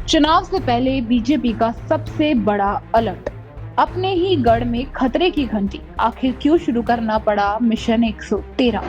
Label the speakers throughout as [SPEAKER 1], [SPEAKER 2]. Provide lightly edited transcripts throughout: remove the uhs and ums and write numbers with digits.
[SPEAKER 1] चुनाव से पहले बीजेपी का सबसे बड़ा अलर्ट। अपने ही गढ़ में खतरे की घंटी, आखिर क्यों शुरू करना पड़ा मिशन 113।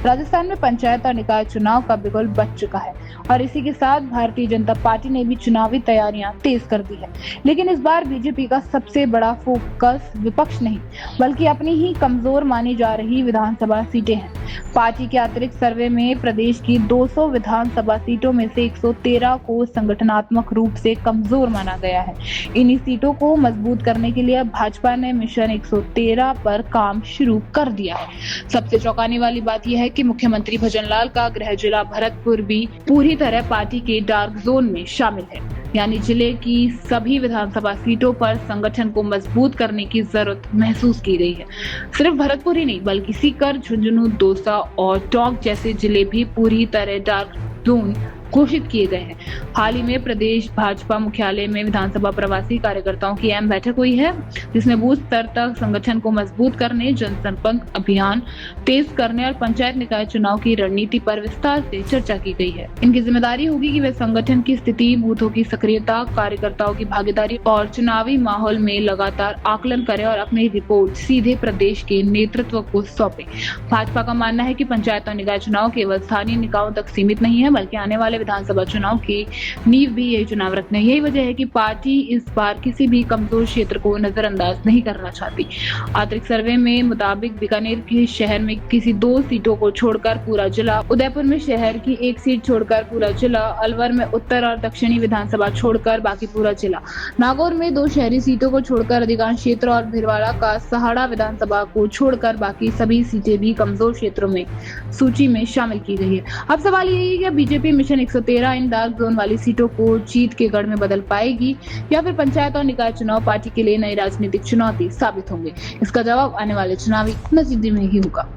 [SPEAKER 1] राजस्थान में पंचायत और निकाय चुनाव का बिगुल बज चुका है और इसी के साथ भारतीय जनता पार्टी ने भी चुनावी तैयारियां तेज कर दी है। लेकिन इस बार बीजेपी का सबसे बड़ा फोकस विपक्ष नहीं बल्कि अपनी ही कमजोर मानी जा रही विधानसभा सीटें हैं। पार्टी के अतिरिक्त सर्वे में प्रदेश की 200 विधानसभा सीटों में से 113 को संगठनात्मक रूप से कमजोर माना गया है। इन्हीं सीटों को मजबूत करने के लिए भाजपा ने मिशन 113 पर काम शुरू कर दिया है। सबसे चौंकाने वाली बात यह है कि मुख्यमंत्री भजनलाल का गृह जिला भरतपुर भी पूरी तरह पार्टी के डार्क जोन में शामिल है, यानी जिले की सभी विधानसभा सीटों पर संगठन को मजबूत करने की जरूरत महसूस की गई है। सिर्फ भरतपुर ही नहीं बल्कि सीकर, झुंझुनू, दौसा और टोंक जैसे जिले भी पूरी तरह डार्क जोन घोषित किए गए हैं। हाल ही में प्रदेश भाजपा मुख्यालय में विधानसभा प्रवासी कार्यकर्ताओं की अहम बैठक हुई है, जिसमें बूथ स्तर तक संगठन को मजबूत करने, जनसंपर्क अभियान तेज करने और पंचायत निकाय चुनाव की रणनीति पर विस्तार से चर्चा की गई है। इनकी जिम्मेदारी होगी कि वे संगठन की स्थिति, बूथों की सक्रियता, कार्यकर्ताओं की भागीदारी और चुनावी माहौल में लगातार आकलन करें और अपनी रिपोर्ट सीधे प्रदेश के नेतृत्व को सौंपे। भाजपा का मानना है कि पंचायत और निकाय चुनाव केवल स्थानीय निकायों तक सीमित नहीं है बल्कि आने वाले विधानसभा चुनाव की नींव भी यही चुनाव रखते हैं। यही वजह है कि पार्टी इस बार किसी भी कमजोर क्षेत्र को नजरअंदाज नहीं करना चाहती। अतिरिक्त सर्वे में मुताबिक बीकानेर के शहर में किसी 2 सीटों को छोड़कर पूरा जिला, उदयपुर में शहर की 1 सीट छोड़कर पूरा जिला, अलवर में उत्तर और दक्षिणी विधानसभा छोड़कर बाकी पूरा जिला, नागौर में 2 शहरी सीटों को छोड़कर अधिकांश क्षेत्र और भिलवाड़ा का सहाड़ा विधानसभा को छोड़कर बाकी सभी सीटें भी कमजोर क्षेत्रों में सूची में शामिल की गई है। अब सवाल यही है कि बीजेपी मिशन 113 इन डार्क जोन वाली सीटों को जीत के गढ़ में बदल पाएगी या फिर पंचायत और निकाय चुनाव पार्टी के लिए नई राजनीतिक चुनौती साबित होंगे। इसका जवाब आने वाले चुनावी नतीजे में ही होगा।